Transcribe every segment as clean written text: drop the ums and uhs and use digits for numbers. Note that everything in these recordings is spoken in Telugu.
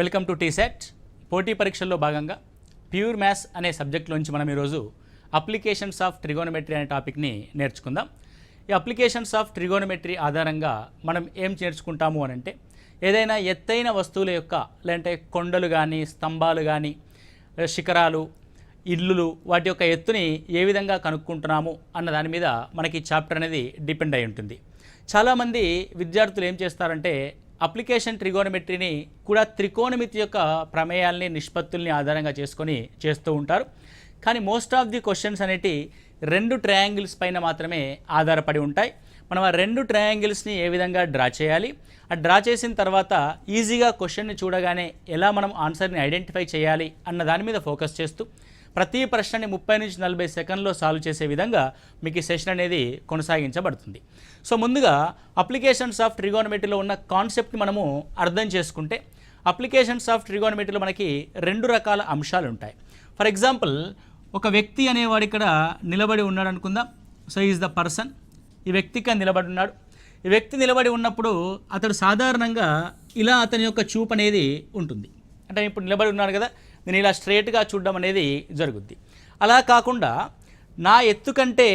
Welcome to టీసెట్. పోటీ పరీక్షల్లో భాగంగా ప్యూర్ మ్యాథ్స్ అనే సబ్జెక్ట్లోంచి మనం ఈరోజు అప్లికేషన్స్ ఆఫ్ ట్రిగోనమెట్రీ అనే టాపిక్ని నేర్చుకుందాం. ఈ అప్లికేషన్స్ ఆఫ్ ట్రిగోనమెట్రీ ఆధారంగా మనం ఏం నేర్చుకుంటాము అని అంటే, ఏదైనా ఎత్తైన వస్తువుల యొక్క లేదంటే కొండలు కానీ, స్తంభాలు కానీ, శిఖరాలు, ఇల్లులు, వాటి యొక్క ఎత్తుని ఏ విధంగా కనుక్కుంటున్నాము అన్న దాని మీద మనకి ఈ చాప్టర్ అనేది డిపెండ్ అయి ఉంటుంది. చాలామంది విద్యార్థులు ఏం చేస్తారంటే, అప్లికేషన్ ట్రిగోనమెట్రీని కూడా త్రికోణమితి యొక్క ప్రమేయాల్ని, నిష్పత్తుల్ని ఆధారంగా చేసుకొని చేస్తూ ఉంటారు. కానీ మోస్ట్ ఆఫ్ ది క్వశ్చన్స్ అనేటి రెండు ట్రయాంగిల్స్ పైన మాత్రమే ఆధారపడి ఉంటాయి. మనం ఆ రెండు ట్రయాంగిల్స్ని ఏ విధంగా డ్రా చేయాలి, ఆ డ్రా చేసిన తర్వాత ఈజీగా క్వశ్చన్ని చూడగానే ఎలా మనం ఆన్సర్ని ఐడెంటిఫై చేయాలి అన్న దాని మీద ఫోకస్ చేస్తూ ప్రతి ప్రశ్నని 30 నుంచి 40 సెకండ్లో సాల్వ్ చేసే విధంగా మీకు ఈ సెషన్ అనేది కొనసాగించబడుతుంది. సో ముందుగా అప్లికేషన్స్ ఆఫ్ ట్రిగోనమెట్రీలో ఉన్న కాన్సెప్ట్ని మనము అర్థం చేసుకుంటే, అప్లికేషన్స్ ఆఫ్ ట్రిగోనమెట్రీలో మనకి రెండు రకాల అంశాలు ఉంటాయి. ఫర్ ఎగ్జాంపుల్, ఒక వ్యక్తి అనేవాడు ఇక్కడ నిలబడి ఉన్నాడు అనుకుందాం. So is the person. ఈ వ్యక్తిగా నిలబడి ఉన్నాడు. ఈ వ్యక్తి నిలబడి ఉన్నప్పుడు అతడు సాధారణంగా ఇలా అతని యొక్క చూపు అనేది ఉంటుంది. అంటే ఇప్పుడు నిలబడి ఉన్నాడు కదా, నేను ఇలా స్ట్రైట్గా చూడడం అనేది జరుగుద్ది. అలా కాకుండా నా ఎత్తు కంటే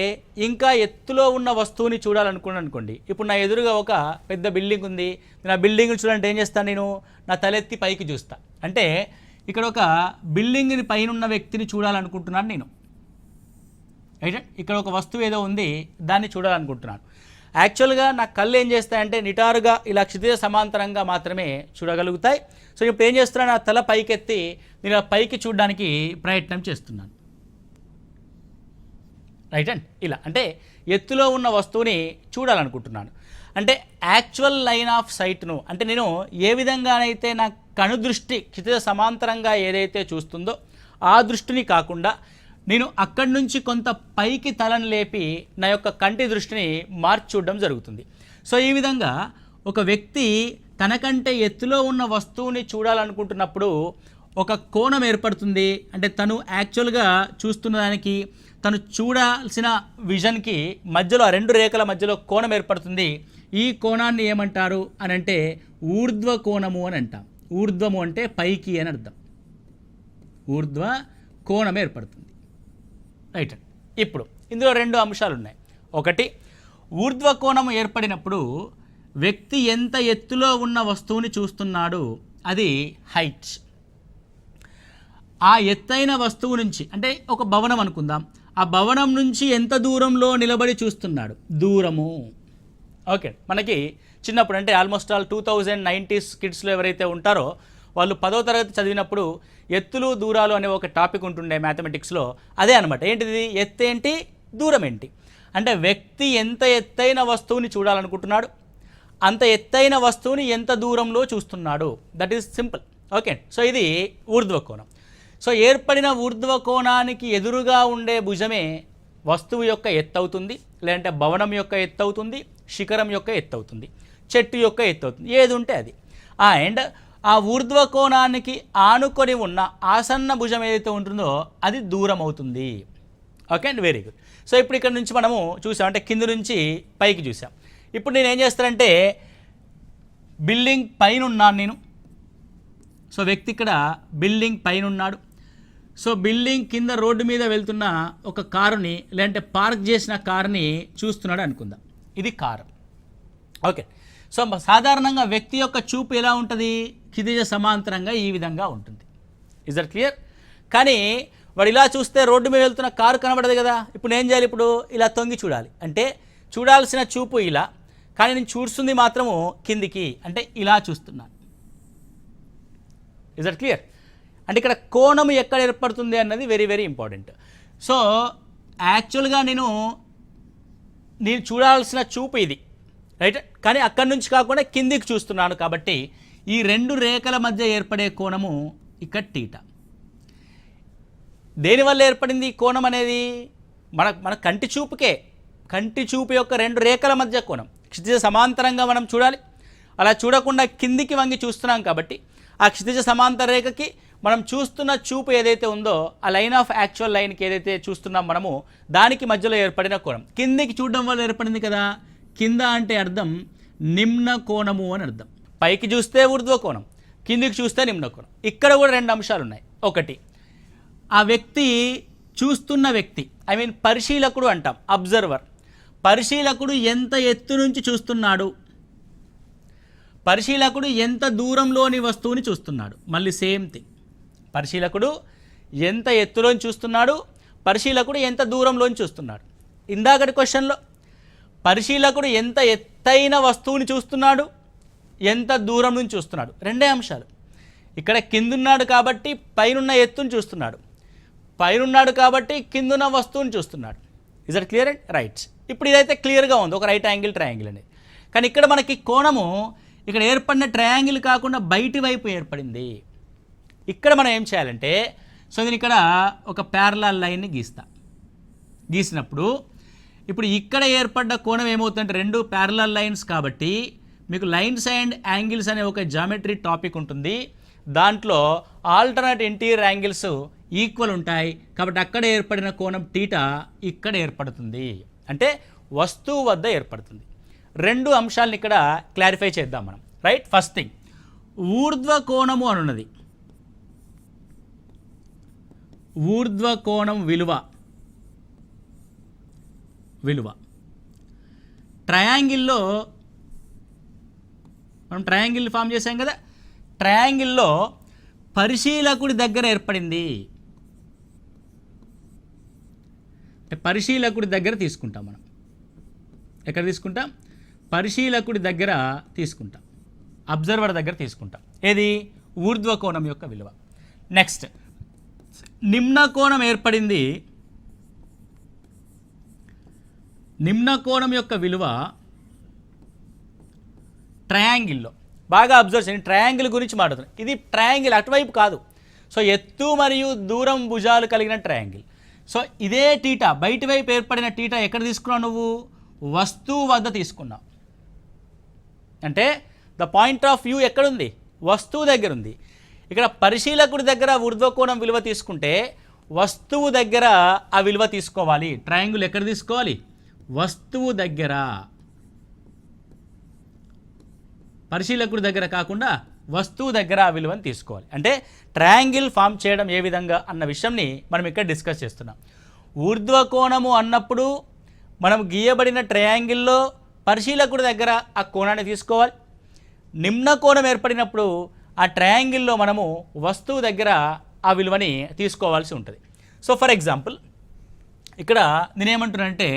ఇంకా ఎత్తులో ఉన్న వస్తువుని చూడాలనుకున్నాను అనుకోండి. ఇప్పుడు నా ఎదురుగా ఒక పెద్ద బిల్డింగ్ ఉంది. నేను ఆ బిల్డింగ్ని చూడాలంటే ఏం చేస్తాను, నేను నా తలెత్తి పైకి చూస్తా. అంటే ఇక్కడ ఒక బిల్డింగ్ని పైన ఉన్న వ్యక్తిని చూడాలనుకుంటున్నాను నేను. రైట్, ఇక్కడ ఒక వస్తువు ఏదో ఉంది, దాన్ని చూడాలనుకుంటున్నాను. యాక్చువల్గా నా కళ్ళు ఏం చేస్తాయంటే నిటారుగా ఇలా క్షితిజ సమాంతరంగా మాత్రమే చూడగలుగుతాయి. సో ఇప్పుడు ఏం చేస్తున్నాను, నా తల పైకెత్తి నేను పైకి చూడడానికి ప్రయత్నం చేస్తున్నాను. రైట్ అండ్ ఇలా అంటే ఎత్తులో ఉన్న వస్తువుని చూడాలనుకుంటున్నాను. అంటే యాక్చువల్ లైన్ ఆఫ్ సైట్ను, అంటే నేను ఏ విధంగానైతే నా కనుదృష్టి క్షితిజ సమాంతరంగా ఏదైతే చూస్తుందో ఆ దృష్టిని కాకుండా నేను అక్కడి నుంచి కొంత పైకి తలను లేపి నా యొక్క కంటి దృష్టిని మార్చి చూడడం జరుగుతుంది. సో ఈ విధంగా ఒక వ్యక్తి తనకంటే ఎత్తులో ఉన్న వస్తువుని చూడాలనుకుంటున్నప్పుడు ఒక కోణం ఏర్పడుతుంది. అంటే తను యాక్చువల్గా చూస్తున్న దానికి, తను చూడాల్సిన విజన్కి మధ్యలో, ఆ రెండు రేఖల మధ్యలో కోణం ఏర్పడుతుంది. ఈ కోణాన్ని ఏమంటారు అని అంటే ఊర్ధ్వ కోణము అని అంటాం. ఊర్ధ్వము అంటే పైకి అని అర్థం. ఊర్ధ్వ కోణం ఏర్పడుతుంది. రైట్. ఇప్పుడు ఇందులో రెండు అంశాలు ఉన్నాయి. ఒకటి, ఊర్ధ్వ కోణము ఏర్పడినప్పుడు వ్యక్తి ఎంత ఎత్తులో ఉన్న వస్తువుని చూస్తున్నాడు, అది హైట్. ఆ ఎత్తైన వస్తువు నుంచి, అంటే ఒక భవనం అనుకుందాం, ఆ భవనం నుంచి ఎంత దూరంలో నిలబడి చూస్తున్నాడు, దూరము. ఓకే, మనకి చిన్నప్పుడు అంటే ఆల్మోస్ట్ ఆల్ 2090s కిడ్స్లో ఎవరైతే ఉంటారో వాళ్ళు 10వ తరగతి చదివినప్పుడు ఎత్తులు దూరాలు అనే ఒక టాపిక్ ఉంటుండే మ్యాథమెటిక్స్లో. అదే అనమాట. ఏంటిది, ఎత్తు ఏంటి, దూరం ఏంటి. అంటే వ్యక్తి ఎంత ఎత్తైన వస్తువుని చూడాలనుకుంటున్నాడు, అంత ఎత్తైన వస్తువుని ఎంత దూరంలో చూస్తున్నాడు. That is simple. Okay, so ఇది ఊర్ధ్వ కోణం. సో ఏర్పడిన ఊర్ధ్వ కోణానికి ఎదురుగా ఉండే భుజమే వస్తువు యొక్క ఎత్తు అవుతుంది, లేదంటే భవనం యొక్క ఎత్తు అవుతుంది, శిఖరం యొక్క ఎత్తు అవుతుంది, చెట్టు యొక్క ఎత్తు అవుతుంది, ఏది ఉంటే అది. అండ్ ఆ ఊర్ధ్వ కోణానికి ఆనుకొని ఉన్న ఆసన్న భుజం ఏదైతే ఉంటుందో అది దూరం అవుతుంది. Okay and very good. So ఇప్పుడు ఇక్కడ నుంచి మనము చూసాం, అంటే కింద నుంచి పైకి చూసాం. ఇప్పుడు నేను ఏం చేస్తానంటే బిల్డింగ్ పైన ఉన్నాను నేను. సో వ్యక్తి ఇక్కడ బిల్డింగ్ పైన ఉన్నాడు. సో బిల్డింగ్ కింద రోడ్డు మీద వెళ్తున్న ఒక కారుని, లేదంటే పార్క్ చేసిన కారుని చూస్తున్నాడు అనుకుందాం. ఇది కారు. ఓకే, సో సాధారణంగా వ్యక్తి యొక్క చూపు ఎలా ఉంటుంది, క్షితిజ సమాంతరంగా ఈ విధంగా ఉంటుంది. Is that clear? కానీ వాడు ఇలా చూస్తే రోడ్డు మీద వెళ్తున్న కారు కనబడదు కదా. ఇప్పుడు ఏం చేయాలి, ఇప్పుడు ఇలా తొంగి చూడాలి. అంటే చూడాల్సిన చూపు ఇలా, కానీ నేను చూస్తుంది మాత్రము కిందికి, అంటే ఇలా చూస్తున్నాను. Is that clear? అంటే ఇక్కడ కోణము ఎక్కడ ఏర్పడుతుంది అన్నది వెరీ వెరీ ఇంపార్టెంట్. సో యాక్చువల్గా నేను చూడాల్సిన చూపు ఇది, రైట్. కానీ అక్కడి నుంచి కాకుండా కిందికి చూస్తున్నాను. కాబట్టి ఈ రెండు రేఖల మధ్య ఏర్పడే కోణము ఇక్కడ తీటా. దేనివల్ల ఏర్పడింది ఈ కోణం అనేది, మన కంటి చూపుకే, కంటి చూపు యొక్క రెండు రేఖల మధ్య కోణం. క్షితిజ సమాంతరంగా మనం చూడాలి, అలా చూడకుండా కిందికి వంగి చూస్తున్నాం. కాబట్టి ఆ క్షితిజ సమాంతర రేఖకి మనం చూస్తున్న చూపు ఏదైతే ఉందో, ఆ లైన్ ఆఫ్ యాక్చువల్ లైన్కి ఏదైతే చూస్తున్నాం మనము, దానికి మధ్యలో ఏర్పడిన కోణం. కిందికి చూడడం వల్ల ఏర్పడింది కదా. కింద అంటే అర్థం నిమ్న కోణము అని అర్థం. పైకి చూస్తే ఊర్ధ్వ కోణం, కిందికి చూస్తే నిమ్న కోణం. ఇక్కడ కూడా రెండు అంశాలు ఉన్నాయి. ఒకటి, ఆ వ్యక్తి చూస్తున్న వ్యక్తి, ఐ మీన్ పరిశీలకుడు అంటాం, అబ్జర్వర్. పరిశీలకుడు ఎంత ఎత్తు నుంచి చూస్తున్నాడు, పరిశీలకుడు ఎంత దూరంలోని వస్తువుని చూస్తున్నాడు. మళ్ళీ సేమ్ థింగ్, పరిశీలకుడు ఎంత ఎత్తులోని చూస్తున్నాడు, పరిశీలకుడు ఎంత దూరంలోని చూస్తున్నాడు. ఇందాకటి క్వశ్చన్లో పరిశీలకుడు ఎంత ఎత్తైన వస్తువుని చూస్తున్నాడు, ఎంత దూరం నుంచి చూస్తున్నాడు, రెండే అంశాలు. ఇక్కడ కిందున్నాడు కాబట్టి పైనున్న ఎత్తుని చూస్తున్నాడు, పైనున్నాడు కాబట్టి కిందున్న వస్తువుని చూస్తున్నాడు. Is that clear and right? ఇప్పుడు ఇదైతే క్లియర్గా ఉంది, ఒక రైట్ యాంగిల్ ట్రయాంగిల్ అనేది. కానీ ఇక్కడ మనకి కోణము ఇక్కడ ఏర్పడిన ట్రయాంగిల్ కాకుండా బయటి వైపు ఏర్పడింది. ఇక్కడ మనం ఏం చేయాలంటే, సో నేను ఇక్కడ ఒక ప్యారలల్ లైన్ని గీసినప్పుడు ఇప్పుడు ఇక్కడ ఏర్పడ్డ కోణం ఏమవుతుందంటే, రెండు ప్యారలల్ లైన్స్ కాబట్టి మీకు లైన్స్ అండ్ యాంగిల్స్ అనే ఒక జామెట్రీ టాపిక్ ఉంటుంది. దాంట్లో ఆల్టర్నేట్ ఇంటీరియర్ యాంగిల్స్ ఈక్వల్ ఉంటాయి కాబట్టి అక్కడ ఏర్పడిన కోణం టీటా ఇక్కడ ఏర్పడుతుంది, అంటే వస్తువు వద్ద ఏర్పడుతుంది. రెండు అంశాలను ఇక్కడ క్లారిఫై చేద్దాం మనం, రైట్? ఫస్ట్ థింగ్, ఊర్ధ్వ కోణము అనున్నది, ఊర్ధ్వ కోణం విలువ ట్రయాంగిల్లో మనం ట్రయాంగిల్ ఫామ్ చేసాం కదా, ట్రయాంగిల్లో పరిశీలకుడి దగ్గర ఏర్పడింది. పరిశీలకుడి దగ్గర తీసుకుంటాం మనం. ఎక్కడ తీసుకుంటాం? పరిశీలకుడి దగ్గర తీసుకుంటాం, అబ్జర్వర్ దగ్గర తీసుకుంటాం. ఏది? ఊర్ధ్వ కోణం యొక్క విలువ. నెక్స్ట్, నిమ్న కోణం ఏర్పడింది. నిమ్న కోణం యొక్క విలువ ట్రయాంగిల్లో, బాగా అబ్జర్వ్ చేయండి, ట్రయాంగిల్ గురించి మాట్లాడుతున్నాం. ఇది ట్రయాంగిల్, అటువైపు కాదు. సో ఎత్తు మరియు దూరం భుజాలు కలిగిన ట్రయాంగిల్. సో ఇదే టీటా, బయటి వైపు ఏర్పడిన టీటా ఎక్కడ తీసుకున్నావు నువ్వు? వస్తువు వద్ద తీసుకున్నావు. అంటే ద పాయింట్ ఆఫ్ వ్యూ ఎక్కడుంది? వస్తువు దగ్గర ఉంది. ఇక్కడ పరిశీలకుడి దగ్గర ఊర్ధ్వకోణం విలువ తీసుకుంటే వస్తువు దగ్గర ఆ విలువ తీసుకోవాలి. ట్రయాంగిల్ ఎక్కడ తీసుకోవాలి? వస్తువు దగ్గర, పరిశీలకుడి దగ్గర కాకుండా వస్తువు దగ్గర ఆ విలువను తీసుకోవాలి. అంటే ట్రయాంగిల్ ఫామ్ చేయడం ఏ విధంగా అన్న విషయంని మనం ఇక్కడ డిస్కస్ చేస్తున్నాం. ఊర్ధ్వకోణము అన్నప్పుడు మనం గీయబడిన ట్రయాంగిల్లో పరిశీలకుడి దగ్గర ఆ కోణాన్ని తీసుకోవాలి. నిమ్న కోణం ఏర్పడినప్పుడు ఆ ట్రయాంగిల్లో మనము వస్తువు దగ్గర ఆ విలువని తీసుకోవాల్సి ఉంటుంది. సో ఫర్ ఎగ్జాంపుల్ ఇక్కడ నేనేమంటున్నానంటే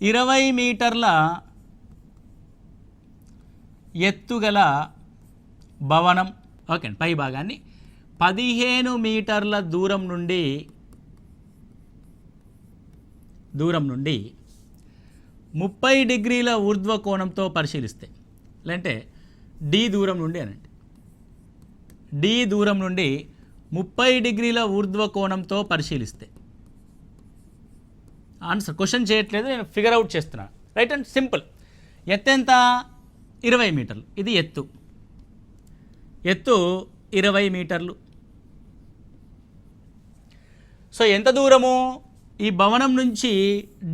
20 మీటర్ల ఎత్తుగల భవనం, ఓకే, పై భాగాన్ని 15 మీటర్ల దూరం నుండి 30 డిగ్రీల ఊర్ధ్వ కోణంతో పరిశీలిస్తే, లేదంటే డి దూరం నుండి అనండి, డి దూరం నుండి 30 డిగ్రీల ఊర్ధ్వ కోణంతో పరిశీలిస్తే, ఆన్సర్ క్వశ్చన్ చేయట్లేదు, నేను ఫిగర్ అవుట్ చేస్తున్నాను, రైట్? And simple. ఎత్తు ఎంత? 20 మీటర్లు. ఇది ఎత్తు 20 మీటర్లు. సో ఎంత దూరము? ఈ భవనం నుంచి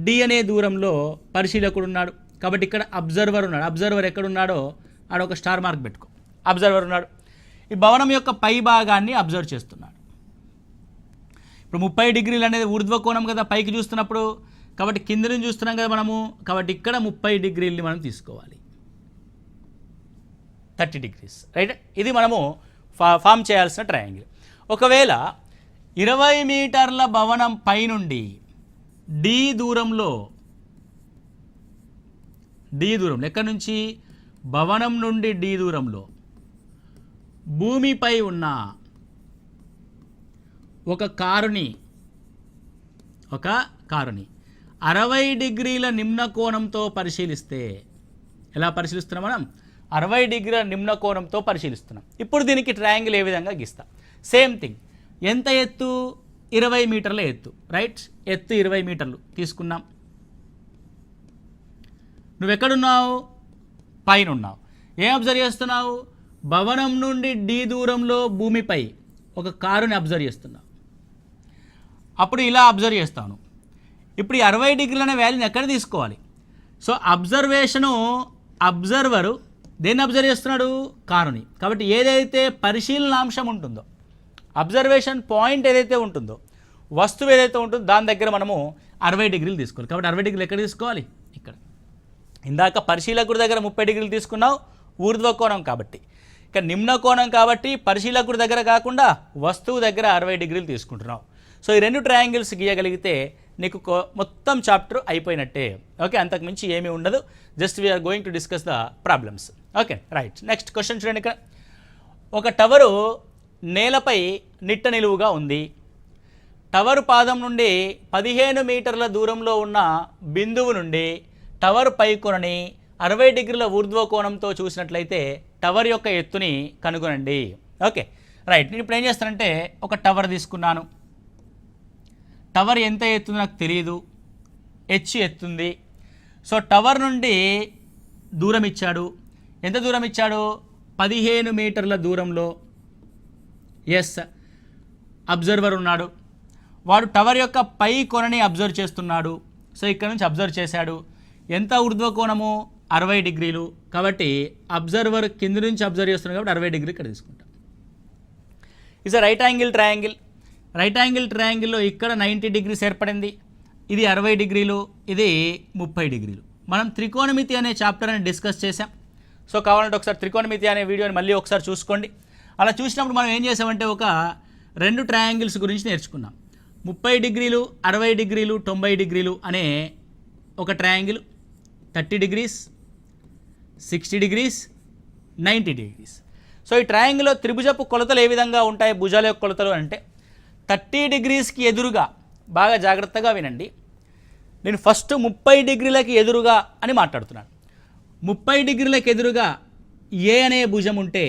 డి అనే దూరంలో పరిశీలకుడు ఉన్నాడు కాబట్టి ఇక్కడ అబ్జర్వర్ ఉన్నాడు. అబ్జర్వర్ ఎక్కడున్నాడో ఆడ ఒక స్టార్ మార్క్ పెట్టుకో. అబ్జర్వర్ ఉన్నాడు. ఈ భవనం యొక్క పై భాగాన్ని అబ్జర్వ్ చేస్తున్నాడు. ఇప్పుడు 30 డిగ్రీలు అనేది ఊర్ధ్వ కోణం కదా, పైకి చూస్తున్నప్పుడు, కాబట్టి కింద నుంచి చూస్తున్నాం కదా మనము, కాబట్టి ఇక్కడ 30 డిగ్రీలని మనం తీసుకోవాలి, 30 డిగ్రీస్, రైట్? ఇది మనము ఫామ్ చేయాల్సిన ట్రయాంగిల్. ఒకవేళ 20 మీటర్ల భవనం పైనుండి డి దూరంలో, ఎక్కడి నుంచి? భవనం నుండి డి దూరంలో భూమిపై ఉన్న ఒక కారుని 60 డిగ్రీల నిమ్న కోణంతో పరిశీలిస్తే, ఎలా పరిశీలిస్తున్నాం మనం? 60 డిగ్రీల నిమ్న కోణంతో పరిశీలిస్తున్నాం. ఇప్పుడు దీనికి ట్రయాంగిల్ ఏ విధంగా గీస్తాం? Same thing. ఎంత ఎత్తు? 20 మీటర్ల ఎత్తు, రైట్? ఎత్తు 20 మీటర్లు తీసుకున్నాం. నువ్వెక్కడున్నావు? పైన ఉన్నావు. ఏం అబ్జర్వ్ చేస్తున్నావు? భవనం నుండి డి దూరంలో భూమిపై ఒక కారుని అబ్జర్వ్ చేస్తున్నావు. అప్పుడు ఇలా అబ్జర్వ్ చేస్తాను. ఇప్పుడు ఈ 60 డిగ్రీల అనే వాల్యూని ఎక్కడ తీసుకోవాలి? సో అబ్జర్వేషను, అబ్జర్వరు దేన్ని అబ్జర్వ్ చేస్తున్నాడు? కారుని. కాబట్టి ఏదైతే పరిశీలనాంశం ఉంటుందో, అబ్జర్వేషన్ పాయింట్ ఏదైతే ఉంటుందో, వస్తువు ఏదైతే ఉంటుందో దాని దగ్గర మనము 60 డిగ్రీలు తీసుకోవాలి. కాబట్టి 60 డిగ్రీలు ఎక్కడ తీసుకోవాలి? ఇక్కడ. ఇందాక పరిశీలకుడి దగ్గర 30 డిగ్రీలు తీసుకున్నావు, ఊర్ధ్వ కోణం కాబట్టి. ఇక నిమ్న కోణం కాబట్టి పరిశీలకుడి దగ్గర కాకుండా వస్తువు దగ్గర 60 డిగ్రీలు తీసుకుంటున్నావు. సో ఈ 2 ట్రయాంగిల్స్ గీయగలిగితే నీకు మొత్తం చాప్టర్ అయిపోయినట్టే. ఓకే, అంతకుమించి ఏమీ ఉండదు. Just we're going to discuss the problems. Okay, right. Next question చూడండి. ఇక్కడ ఒక టవరు నేలపై నిట్ట నిలువుగా ఉంది. టవర్ పాదం నుండి 15 మీటర్ల దూరంలో ఉన్న బిందువు నుండి టవర్ పైకొనని 60 డిగ్రీల ఊర్ధ్వ కోణంతో చూసినట్లయితే టవర్ యొక్క ఎత్తుని కనుగొనండి. Okay, right. నేను ఇప్పుడు ఏం చేస్తానంటే ఒక టవర్ తీసుకున్నాను. టవర్ ఎంత ఎత్తుందో నాకు తెలియదు, హెచ్ ఎత్తుంది. సో టవర్ నుండి దూరం ఇచ్చాడు. ఎంత దూరం ఇచ్చాడు? 15 మీటర్ల దూరంలో. ఎస్, అబ్జర్వర్ ఉన్నాడు. వాడు టవర్ యొక్క పై కొనని అబ్జర్వ్ చేస్తున్నాడు. సో ఇక్కడ నుంచి అబ్జర్వ్ చేశాడు. ఎంత ఊర్ధ్వ కోణము? 60 డిగ్రీలు. కాబట్టి అబ్జర్వర్ కింద నుంచి అబ్జర్వ్ చేస్తున్నాడు కాబట్టి 60 డిగ్రీలు ఇక్కడ తీసుకుంటాం. Is a right angle triangle. Right angle ట్రయాంగిల్లో ఇక్కడ 90 డిగ్రీస్ ఏర్పడింది. ఇది 60 డిగ్రీలు, ఇది 30 డిగ్రీలు. మనం త్రికోణమితి అనే చాప్టర్ని డిస్కస్ చేసాం. సో కావాలంటే ఒకసారి త్రికోణమితి అనే వీడియోని మళ్ళీ ఒకసారి చూసుకోండి. అలా చూసినప్పుడు మనం ఏం చేసామంటే ఒక 2 ట్రయాంగిల్స్ గురించి నేర్చుకున్నాం. 30 డిగ్రీలు, 60 డిగ్రీలు, 90 డిగ్రీలు అనే ఒక triangle, 30 degrees, 60 degrees, 90 degrees. So ఈ ట్రయాంగిల్లో త్రిభుజపు కొలతలు ఏ విధంగా ఉంటాయి? భుజాల యొక్క కొలతలు అంటే 30 డిగ్రీస్కి ఎదురుగా, బాగా జాగ్రత్తగా వినండి, నేను ఫస్ట్ 30 డిగ్రీలకి ఎదురుగా అని మాట్లాడుతున్నాను. 30 డిగ్రీలకు ఎదురుగా ఏ అనే భుజం ఉంటే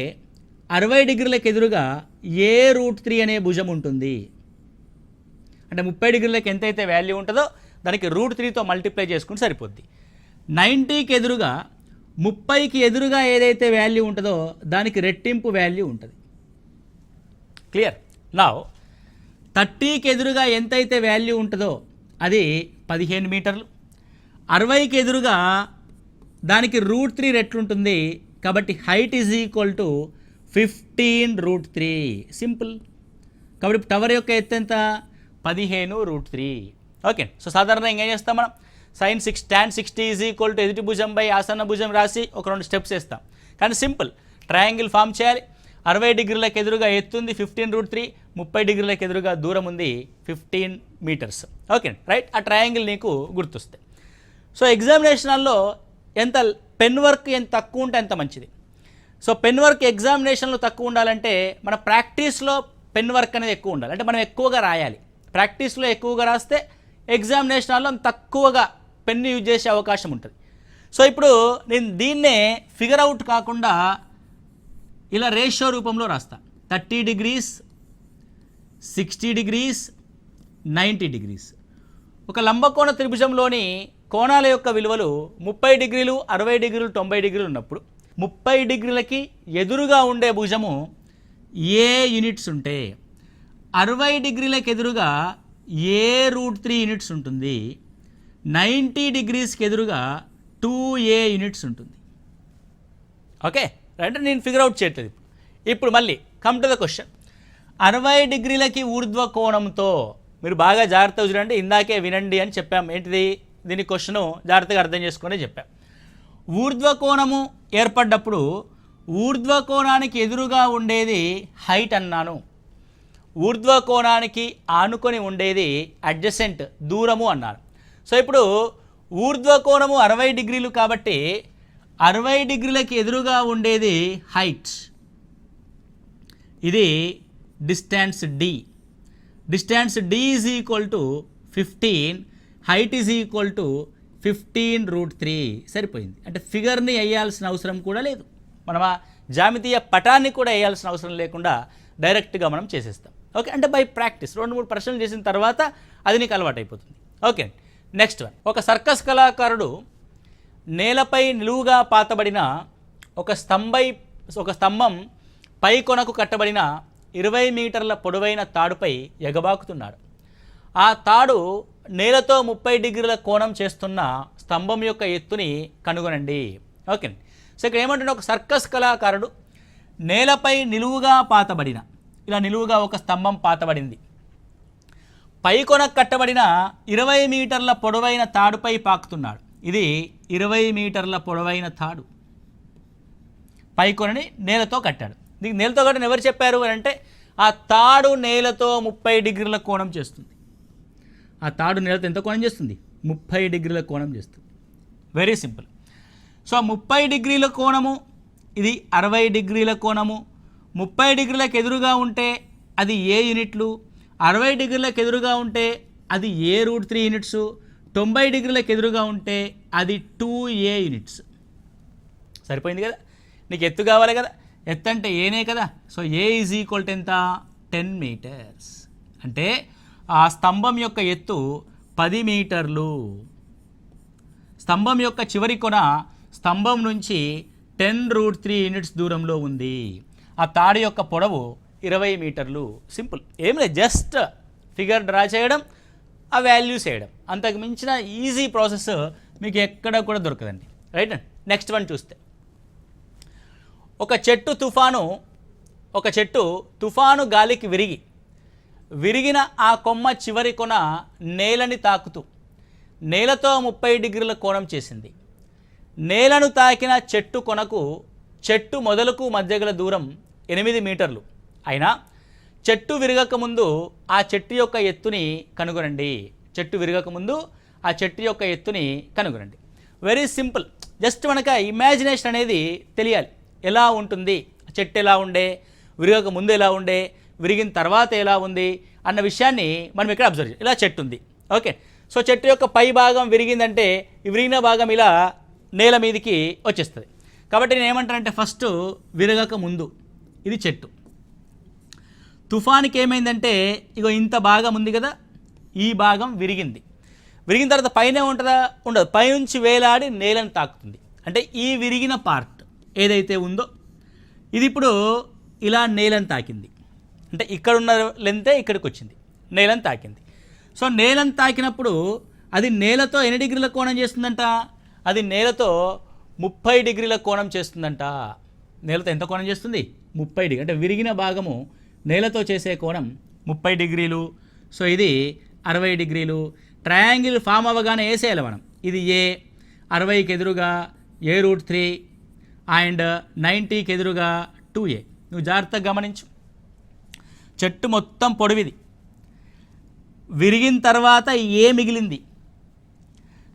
60 డిగ్రీలకు ఎదురుగా A√3 అనే భుజం ఉంటుంది. అంటే 30 డిగ్రీలకు ఎంతైతే వాల్యూ ఉంటుందో దానికి √3తో మల్టిప్లై చేసుకుంటే సరిపోద్ది. 90కి ఎదురుగా, 30కి ఎదురుగా ఏదైతే వాల్యూ ఉంటుందో దానికి రెట్టింపు వాల్యూ ఉంటుంది. క్లియర్? నౌ 30కి ఎదురుగా ఎంతైతే వాల్యూ ఉంటుందో అది 15 మీటర్లు. 60కి ఎదురుగా దానికి √3 రెట్లుంటుంది. కాబట్టి height is equal to 15√3. Simple. కాబట్టి టవర్ యొక్క ఎత్తు ఎంత? 15√3. ఓకే, సో సాధారణంగా ఏం చేస్తాం మనం? tan 60 ఈజ్ ఈక్వల్ టు ఎదుటి భుజం బై ఆసన్న భుజం రాసి ఒక 2 స్టెప్స్ వేస్తాం. కానీ సింపుల్, ట్రయాంగిల్ ఫామ్ చేయాలి. 60 డిగ్రీలకు ఎదురుగా ఎత్తుంది 15√3, 30 డిగ్రీలకు ఎదురుగా దూరం ఉంది 15 మీటర్స్. Okay, right. ఆ ట్రయాంగిల్ నీకు గుర్తొస్తాయి. సో ఎగ్జామినేషన్లో ఎంత పెన్ వర్క్ ఎంత తక్కువ ఉంటే అంత మంచిది. సో పెన్ వర్క్ ఎగ్జామినేషన్లో తక్కువ ఉండాలంటే మన ప్రాక్టీస్లో పెన్ వర్క్ అనేది ఎక్కువ ఉండాలి. అంటే మనం ఎక్కువగా రాయాలి. ప్రాక్టీస్లో ఎక్కువగా రాస్తే ఎగ్జామినేషన్లో తక్కువగా పెన్ను యూజ్ చేసే అవకాశం ఉంటుంది. సో ఇప్పుడు నేను దీన్నే ఫిగర్ అవుట్ కాకుండా ఇలా రేషియో రూపంలో రాస్తా. 30 డిగ్రీస్, 60 డిగ్రీస్, 90 డిగ్రీస్. ఒక లంబకోణ త్రిభుజంలోని కోణాల యొక్క విలువలు 30 డిగ్రీలు, 60 డిగ్రీలు, 90 డిగ్రీలు ఉన్నప్పుడు 30 డిగ్రీలకి ఎదురుగా ఉండే భుజము ఏ యూనిట్స్ ఉంటే 60 డిగ్రీలకు ఎదురుగా A√3 యూనిట్స్ ఉంటుంది. 90 డిగ్రీస్కి ఎదురుగా 2A యూనిట్స్ ఉంటుంది. ఓకే, అంటే నేను ఫిగర్ అవుట్ చేయట్లేదు. ఇప్పుడు మళ్ళీ కమ్ టు ద క్వశ్చన్. 60 డిగ్రీలకి ఊర్ధ్వ కోణంతో, మీరు బాగా జాగ్రత్తగా చూడండి, ఇందాకే వినండి అని చెప్పాం. ఏంటిది? దీని క్వశ్చను జాగ్రత్తగా అర్థం చేసుకునే చెప్పాం. ఊర్ధ్వ కోణము ఏర్పడ్డప్పుడు ఊర్ధ్వ కోణానికి ఎదురుగా ఉండేది హైట్ అన్నాను. ఊర్ధ్వ కోణానికి ఆనుకొని ఉండేది అడ్జసెంట్, దూరము అన్నాను. సో ఇప్పుడు ఊర్ధ్వ కోణము 60 డిగ్రీలు కాబట్టి 60 డిగ్రీలకి ఎదురుగా ఉండేది హైట్. ఇది distance D. Distance D is equal to 15, height is equal to 15√3. సరిపోయింది. అంటే ఫిగర్ని వేయాల్సిన అవసరం కూడా లేదు. మనం ఆ జామితీయ పటాన్ని కూడా వేయాల్సిన అవసరం లేకుండా డైరెక్ట్గా మనం చేసేస్తాం. ఓకే, అంటే బై ప్రాక్టీస్ 2-3 ప్రశ్నలు చేసిన తర్వాత అది నీకు అలవాటు అయిపోతుంది. Okay, next one. ఒక సర్కస్ కళాకారుడు నేలపై నిలువుగా పాతబడిన ఒక స్తంభం పై కొనకు కట్టబడిన 20 మీటర్ల పొడవైన తాడుపై ఎగబాకుతున్నాడు. ఆ తాడు నేలతో 30 డిగ్రీల కోణం చేస్తున్న స్తంభం యొక్క ఎత్తుని కనుగొనండి. ఓకే, సో ఇక్కడ ఏమంటే ఒక సర్కస్ కళాకారుడు నేలపై నిలువుగా పాతబడిన, ఇలా నిలువుగా ఒక స్తంభం పాతబడింది, పైకొన కట్టబడిన 20 మీటర్ల పొడవైన తాడుపై పాకుతున్నాడు. ఇది 20 మీటర్ల పొడవైన తాడు పైకొనని నేలతో కట్టాడు. దీనికి నేలతో కట్టని ఎవరు చెప్పారు అని అంటే ఆ తాడు నేలతో 30 డిగ్రీల కోణం చేస్తుంది. ఆ తాడు నేలతో ఎంత కోణం చేస్తుంది? 30 డిగ్రీల కోణం చేస్తుంది. Very simple. సో 30 డిగ్రీల కోణము, ఇది 60 డిగ్రీల కోణము. 30 డిగ్రీలకు ఎదురుగా ఉంటే అది ఏ యూనిట్లు, 60 డిగ్రీలకు ఎదురుగా ఉంటే అది ఏ √3 యూనిట్స్, 90 డిగ్రీలకు ఎదురుగా ఉంటే అది 2a యూనిట్స్. సరిపోయింది కదా. నీకు ఎత్తు కావాలి కదా, ఎత్తు అంటే ఏనే కదా. So A is equal to ఎంత? 10 మీటర్స్. అంటే ఆ స్తంభం యొక్క ఎత్తు 10 మీటర్లు. స్తంభం యొక్క చివరి కొన స్తంభం నుంచి 10√3 యూనిట్స్ దూరంలో ఉంది. ఆ తాడు యొక్క పొడవు 20 మీటర్లు. సింపుల్, ఏం లేదు, జస్ట్ ఫిగర్ డ్రా చేయడం, ఆ వాల్యూస్ వేయడం. అంతకు మించిన ఈజీ ప్రాసెస్ మీకు ఎక్కడ కూడా దొరకదండి. రైట్. నెక్స్ట్ వన్ చూస్తే, ఒక చెట్టు తుఫాను గాలికి విరిగిన ఆ కొమ్మ చివరి కొన నేలని తాకుతూ నేలతో 30 డిగ్రీల కోణం చేసింది. నేలను తాకిన చెట్టు కొనకు చెట్టు మొదలకు మధ్య గల దూరం 8 మీటర్లు అయినా చెట్టు విరగకముందు ఆ చెట్టు యొక్క ఎత్తుని కనుగొనండి. చెట్టు విరగకముందు ఆ చెట్టు యొక్క ఎత్తుని కనుగొనండి. Very simple. జస్ట్ మనకు ఇమాజినేషన్ అనేది తెలియాలి. ఎలా ఉంటుంది, చెట్టు ఎలా ఉండే, విరగక ముందు ఎలా ఉండే, విరిగిన తర్వాత ఎలా ఉంది అన్న విషయాన్ని మనం ఇక్కడ అబ్జర్వ్ చేయాలి. ఇలా చెట్టు ఉంది, ఓకే. సో చెట్టు యొక్క పై భాగం విరిగిందంటే ఈ విరిగిన భాగం ఇలా నేల మీదకి వచ్చేస్తుంది. కాబట్టి నేను ఏమంటానంటే ఫస్ట్ విరగక ముందు ఇది చెట్టు. తుఫానికి ఏమైందంటే ఇగో ఇంత భాగం ఉంది కదా, ఈ భాగం విరిగింది. విరిగిన తర్వాత పైనే ఉంటుందా? ఉండదు. పైనుంచి వేలాడి నేలను తాకుతుంది. అంటే ఈ విరిగిన పార్ట్ ఏదైతే ఉందో ఇది ఇప్పుడు ఇలా నేలను తాకింది. అంటే ఇక్కడ ఉన్న లెంతే ఇక్కడికి వచ్చింది, నేలను తాకింది. సో నేలను తాకినప్పుడు అది నేలతో ఎన్ని డిగ్రీల కోణం చేస్తుందంట? అది నేలతో 30 డిగ్రీల కోణం చేస్తుందంట. నేలతో ఎంత కోణం చేస్తుంది? 30 డిగ్రీ. అంటే విరిగిన భాగము నేలతో చేసే కోణం 30 డిగ్రీలు. సో ఇది 60 డిగ్రీలు. ట్రయాంగిల్ ఫామ్ అవ్వగానే వేసేయాలి మనం. ఇది ఏ, 60కి ఎదురుగా a√3 అండ్ 90కి ఎదురుగా 2a. నువ్వు జాగ్రత్తగా గమనించు. చెట్టు మొత్తం పొడవిది, విరిగిన తర్వాత ఏ మిగిలింది.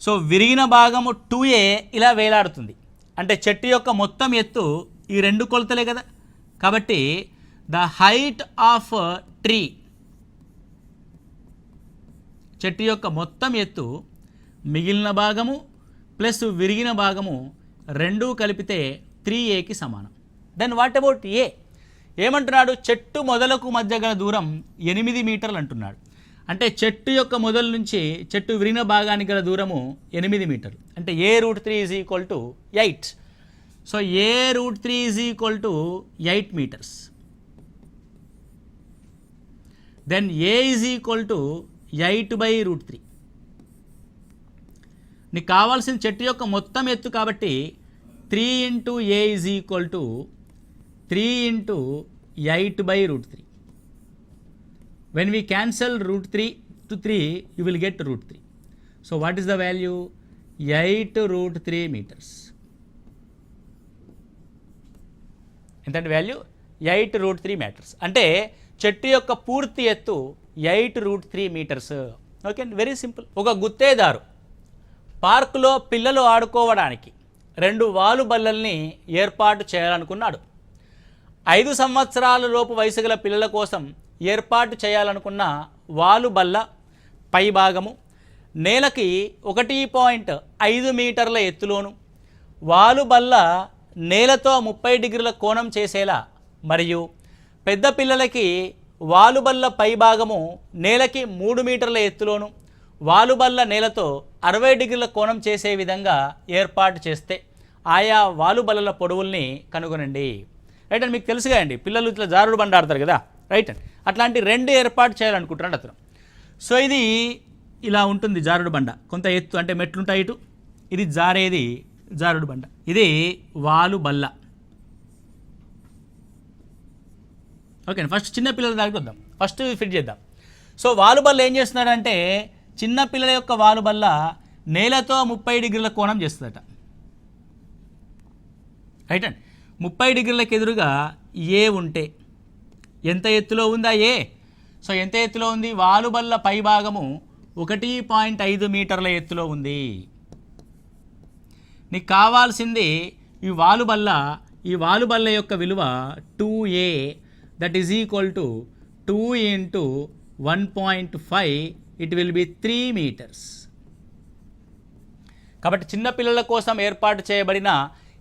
సో విరిగిన భాగము 2a ఇలా వేలాడుతుంది. అంటే చెట్టు యొక్క మొత్తం ఎత్తు ఈ రెండు కొలతలే కదా. కాబట్టి ద హైట్ ఆఫ్ ట్రీ, చెట్టు యొక్క మొత్తం ఎత్తు మిగిలిన భాగము ప్లస్ విరిగిన భాగము రెండూ కలిపితే 3aకి సమానం. Then what about a? ఏమంటున్నాడు? చెట్టు మొదలకు మధ్య గల దూరం 8 మీటర్లు అంటున్నాడు. అంటే చెట్టు యొక్క మొదలు నుంచి చెట్టు విరిగిన భాగానికి గల దూరము 8 మీటర్లు. అంటే a√3 is equal to 8. So a√3 is equal to 8 metres. Then a is equal to 8/√3. నీకు కావాల్సిన చెట్టు యొక్క మొత్తం ఎత్తు కాబట్టి 3 × a is equal to 3 × 8/√3. When we cancel √3 to 3, you will get √3. So what is the value? 8√3 meters. ఎంతంటే వాల్యూ 8√3 meters. అంటే చెట్టు యొక్క పూర్తి ఎత్తు 8√3 meters. Okay, very simple. ఒక గుత్తేదారు పార్కులో పిల్లలు ఆడుకోవడానికి 2 వాలు బల్లల్ని ఏర్పాటు చేయాలనుకున్నాడు. 5 సంవత్సరాల లోపు వయసు గల పిల్లల కోసం ఏర్పాటు చేయాలనుకున్న వాలు బల్ల పై భాగము నేలకి 1.5 మీటర్ల ఎత్తులోను, వాలు బల్ల నేలతో 30 డిగ్రీల కోణం చేసేలా మరియు పెద్ద పిల్లలకి వాలు బల్ల పై భాగము నేలకి 3 మీటర్ల ఎత్తులోను, వాలు బల్ల నేలతో 60 డిగ్రీల కోణం చేసే విధంగా ఏర్పాటు చేస్తే ఆయా వాలు బల్లల పొడవుల్ని కనుగొనండి. రైట్ అండి. మీకు తెలుసుగా అండి, పిల్లలు ఇట్లా జారుడు బండ ఆడతారు కదా. రైట్ అండి. అట్లాంటి 2 ఏర్పాటు చేయాలనుకుంటున్నాడు అతను. సో ఇది ఇలా ఉంటుంది జారుడు బండ, కొంత ఎత్తు అంటే మెట్లుంటాయి ఇటు, ఇది జారేది జారుడు బండ. ఇది వాలు బల్ల. ఓకే, ఫస్ట్ చిన్న పిల్లల దానికి వద్దాం. ఫస్ట్ ఫిట్ చేద్దాం. సో వాలుబల్ల ఏం చేస్తున్నాడంటే చిన్న పిల్లల యొక్క వాలుబల్ల నేలతో 30 డిగ్రీల కోణం చేస్తుందట. రైట్ అండి. 30 డిగ్రీలకు ఎదురుగా ఏ ఉంటే ఎంత ఎత్తులో ఉందా ఏ? సో ఎంత ఎత్తులో ఉంది? వాలుబల్ల పై భాగము 1.5 మీటర్ల ఎత్తులో ఉంది. నీకు కావాల్సింది ఈ వాలుబల్ల యొక్క విలువ 2a, that is equal to 2 into 1.5, it will be 3 metres. కాబట్టి చిన్నపిల్లల కోసం ఏర్పాటు చేయబడిన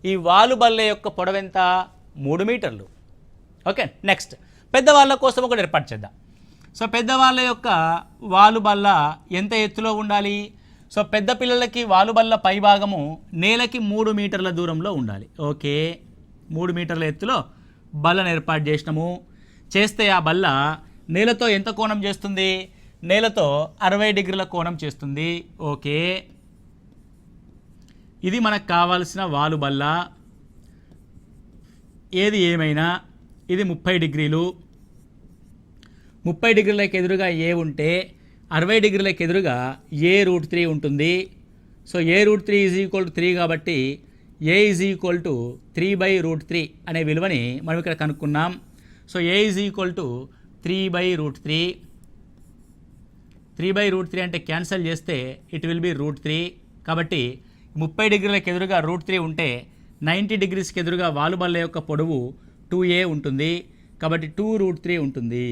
ఈ వాలుబల్ల యొక్క పొడవెంత? 3 మీటర్లు. ఓకే, నెక్స్ట్ పెద్దవాళ్ళ కోసం ఒకటి ఏర్పాటు చేద్దాం. సో పెద్దవాళ్ళ యొక్క వాలుబల్ల ఎంత ఎత్తులో ఉండాలి? సో పెద్ద పిల్లలకి వాలుబల్ల పై భాగము నేలకి 3 మీటర్ల దూరంలో ఉండాలి. ఓకే, 3 మీటర్ల ఎత్తులో బల్లను ఏర్పాటు చేసినాము. చేస్తే ఆ బల్ల నేలతో ఎంత కోణం చేస్తుంది? నేలతో 60 డిగ్రీల కోణం చేస్తుంది. ఓకే, ఇది మనకు కావాల్సిన వాలుబల్ల. ఏది ఏమైనా ఇది 30 డిగ్రీలు. 30 డిగ్రీలకు ఎదురుగా ఏ ఉంటే 60 డిగ్రీలకు ఎదురుగా a√3 ఉంటుంది. So a√3 is equal to 3 కాబట్టి a ఈజ్ ఈక్వల్ టు 3/√3 అనే విలువని మనం ఇక్కడ కనుక్కున్నాం. So a is equal to 3/√3. 3/√3 అంటే క్యాన్సిల్ చేస్తే ఇట్ విల్ బి √3. కాబట్టి 30 డిగ్రీలకు ఎదురుగా √3 ఉంటే 90 డిగ్రీస్కి ఎదురుగా వాలుబల్ల యొక్క పొడవు 2a ఉంటుంది. కాబట్టి 2√3 ఉంటుంది.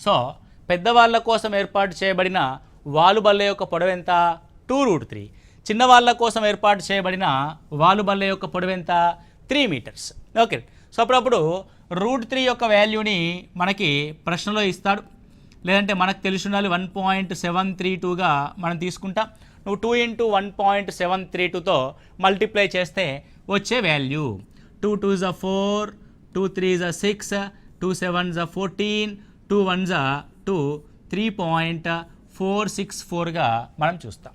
సో పెద్దవాళ్ళ కోసం ఏర్పాటు చేయబడిన వాలుబల్ల యొక్క పొడవు ఎంత? 2√3. చిన్నవాళ్ళ కోసం ఏర్పాటు చేయబడిన వాలుబల్ల యొక్క పొడవు ఎంత? 3 మీటర్స్. ఓకే, సో అప్పుడప్పుడు √3 యొక్క వాల్యూని మనకి ప్రశ్నలో ఇస్తాడు, లేదంటే మనకు తెలిసి ఉండాలి 1.732గా మనం తీసుకుంటాం. నువ్వు 2 into 1.732తో మల్టిప్లై చేస్తే వచ్చే value 2 2s are 4, 2 3s are 6, 2 7s are 14, 2 1s are 2, 3.464గా మనం చూస్తాం.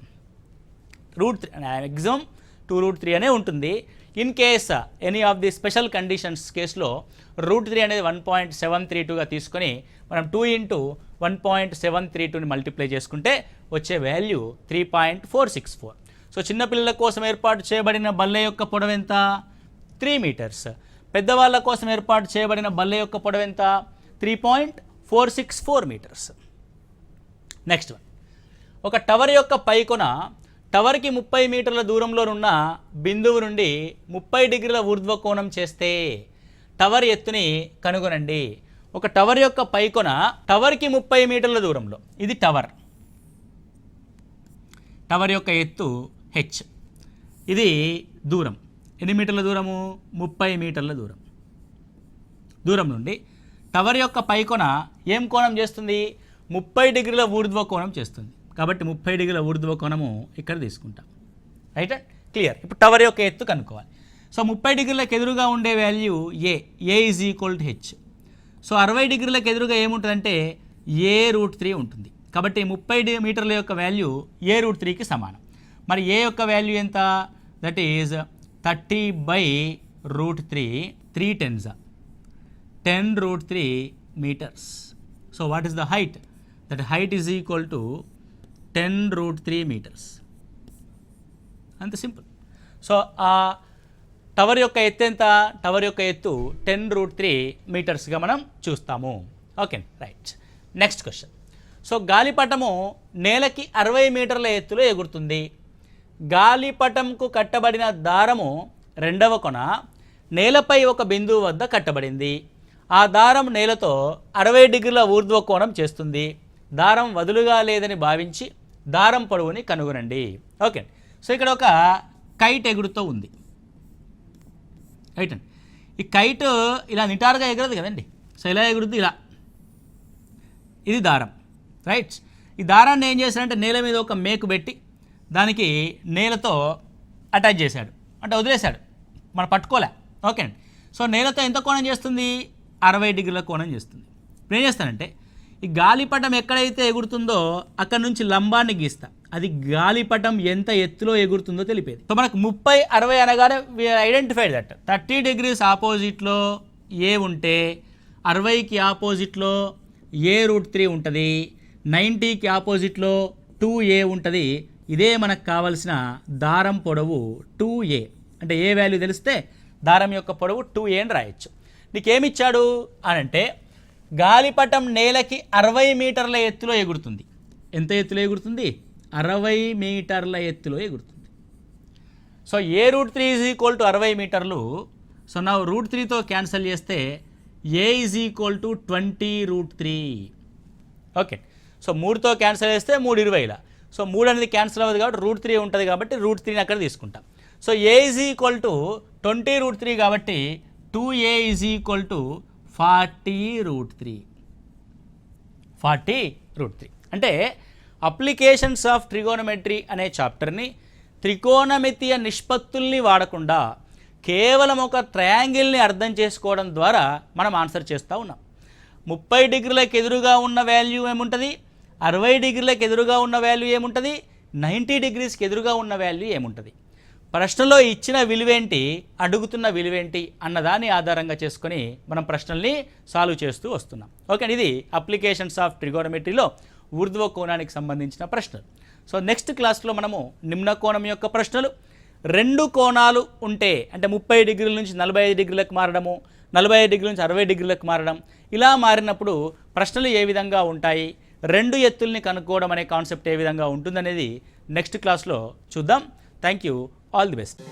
√3 మ్యాక్సిమం 2√3 అనే ఉంటుంది. In case any of the special conditions కేసులో √3 అనేది 1.732గా తీసుకొని మనం 2 into 1.732ని మల్టిప్లై చేసుకుంటే వచ్చే వాల్యూ 3.464. సో చిన్నపిల్లల కోసం ఏర్పాటు చేయబడిన బల్ల యొక్క పొడవు ఎంత? 3 మీటర్స్. పెద్దవాళ్ళ కోసం ఏర్పాటు చేయబడిన బల్ల యొక్క పొడవు ఎంత? 3.464 మీటర్స్. నెక్స్ట్ వన్, ఒక టవర్ యొక్క పైకొన టవర్కి 30 మీటర్ల దూరంలోనున్న బిందువు నుండి 30 డిగ్రీల ఊర్ధ్వ కోణం చేస్తే టవర్ ఎత్తుని కనుగొనండి. ఒక టవర్ యొక్క పైకొన టవర్కి 30 మీటర్ల దూరంలో, ఇది టవర్. టవర్ యొక్క ఎత్తు h. ఇది దూరం. ఎన్ని మీటర్ల దూరము? 30 మీటర్ల దూరం నుండి టవర్ యొక్క పైకొన ఏం కోణం చేస్తుంది? 30 డిగ్రీల ఊర్ధ్వ కోణం చేస్తుంది. కాబట్టి 30 డిగ్రీల ఊర్ధ్వ కోణము ఇక్కడ తీసుకుంటాం. Right, clear. ఇప్పుడు టవర్ యొక్క ఎత్తు కనుక్కోవాలి. సో 30 డిగ్రీలకు ఎదురుగా ఉండే value A is equal to H. So 60 డిగ్రీలకు ఎదురుగా ఏముంటుందంటే a√3 ఉంటుంది. కాబట్టి 30 మీటర్ల యొక్క వాల్యూ a√3కి సమానం. మరి ఏ యొక్క వాల్యూ ఎంత? That is 30/√3, 3 10s, 10√3 meters. So what is the height? That height is equal to 10√3 meters. అంత సింపుల్. సో ఆ టవర్ యొక్క ఎత్తు ఎంత? టవర్ యొక్క ఎత్తు 10√3 మీటర్స్గా మనం చూస్తాము. Okay, right. Next question. So గాలిపటము నేలకి 60 మీటర్ల ఎత్తులో ఎగురుతుంది. గాలిపటంకు కట్టబడిన దారము రెండవ కొన నేలపై ఒక బిందువు వద్ద కట్టబడింది. ఆ దారం నేలతో 60 డిగ్రీల ఊర్ధ్వ కోణం చేస్తుంది. దారం వదులుగా లేదని భావించి దారం పొడవుని కనుగొనండి. ఓకే, సో ఇక్కడ ఒక కైట్ ఎగురుతూ ఉంది. రైట్ అండి. ఈ కైట్ ఇలా నిటారుగా ఎగరదు కదండి. సో ఇలా ఎగురుద్ది, ఇలా. ఇది దారం. రైట్. ఈ దారాన్ని ఏం చేశాడంటే నేల మీద ఒక మేకు పెట్టి దానికి నేలతో అటాచ్ చేశాడు, అంటే వదిలేశాడు, మనం పట్టుకోలే. ఓకే అండి. సో నేలతో ఎంత కోణం చేస్తుంది? 60 డిగ్రీల కోణం చేస్తుంది. ఇప్పుడు ఏం చేస్తానంటే ఈ గాలిపటం ఎక్కడైతే ఎగురుతుందో అక్కడ నుంచి లంబాన్ని గీస్తా. అది గాలిపటం ఎంత ఎత్తులో ఎగురుతుందో తెలిపేది. సో మనకు 30, 60 అనగానే ఐడెంటిఫైడ్ దట్ 30 degrees ఆపోజిట్లో ఏ ఉంటే 60కి ఆపోజిట్లో A√3 ఉంటుంది, 90కి ఆపోజిట్లో 2A ఉంటుంది. ఇదే మనకు కావలసిన దారం పొడవు 2A. అంటే ఏ వాల్యూ తెలిస్తే దారం యొక్క పొడవు 2A అని రాయొచ్చు. నీకేమిచ్చాడు అని అంటే గాలిపటం నేలకి 60 మీటర్ల ఎత్తులో ఎగురుతుంది. ఎంత ఎత్తులో ఎగురుతుంది? 60 మీటర్ల ఎత్తులో ఎగురుతుంది. సో A√3 = 60 మీటర్లు. సో నా √3తో క్యాన్సిల్ చేస్తే A = 20√3. ఓకే. సో 3తో క్యాన్సిల్ చేస్తే 3 20ల. సో 3 అనేది క్యాన్సిల్ అవ్వదు కాబట్టి √3 ఉంటుంది కాబట్టి √3ని అక్కడ తీసుకుంటాం. సో A = 20√3 కాబట్టి 2A = 40√3. 40√3 అంటే అప్లికేషన్స్ ఆఫ్ ట్రిగోనమెట్రీ అనే చాప్టర్ని త్రికోణమితీయ నిష్పత్తుల్ని వాడకుండా కేవలం ఒక ట్రయాంగిల్ని అర్థం చేసుకోవడం ద్వారా మనం ఆన్సర్ చేస్తూ ఉన్నాం. 30 డిగ్రీలకు ఎదురుగా ఉన్న వాల్యూ ఏముంటుంది, 60 డిగ్రీలకు ఎదురుగా ఉన్న వాల్యూ ఏముంటుంది, 90 డిగ్రీస్కి ఎదురుగా ఉన్న వాల్యూ ఏముంటుంది. ప్రశ్నలో ఇచ్చిన విలువేంటి, అడుగుతున్న విలువేంటి అన్నదాన్ని ఆధారంగా చేసుకొని మనం ప్రశ్నల్ని సాల్వ్ చేస్తూ వస్తున్నాం. ఓకే, ఇది అప్లికేషన్స్ ఆఫ్ ట్రిగోనమెట్రీలో ఊర్ధ్వ కోణానికి సంబంధించిన ప్రశ్నలు. సో నెక్స్ట్ క్లాస్లో మనము నిమ్న కోణం యొక్క ప్రశ్నలు, 2 కోణాలు ఉంటే అంటే 30 డిగ్రీల నుంచి 45 డిగ్రీలకు మారడము, 45 డిగ్రీల నుంచి 60 డిగ్రీలకు మారడం, ఇలా మారినప్పుడు ప్రశ్నలు ఏ విధంగా ఉంటాయి, 2 ఎత్తుల్ని కనుక్కోవడం అనే కాన్సెప్ట్ ఏ విధంగా ఉంటుందనేది నెక్స్ట్ క్లాస్లో చూద్దాం. Thank you. All the best.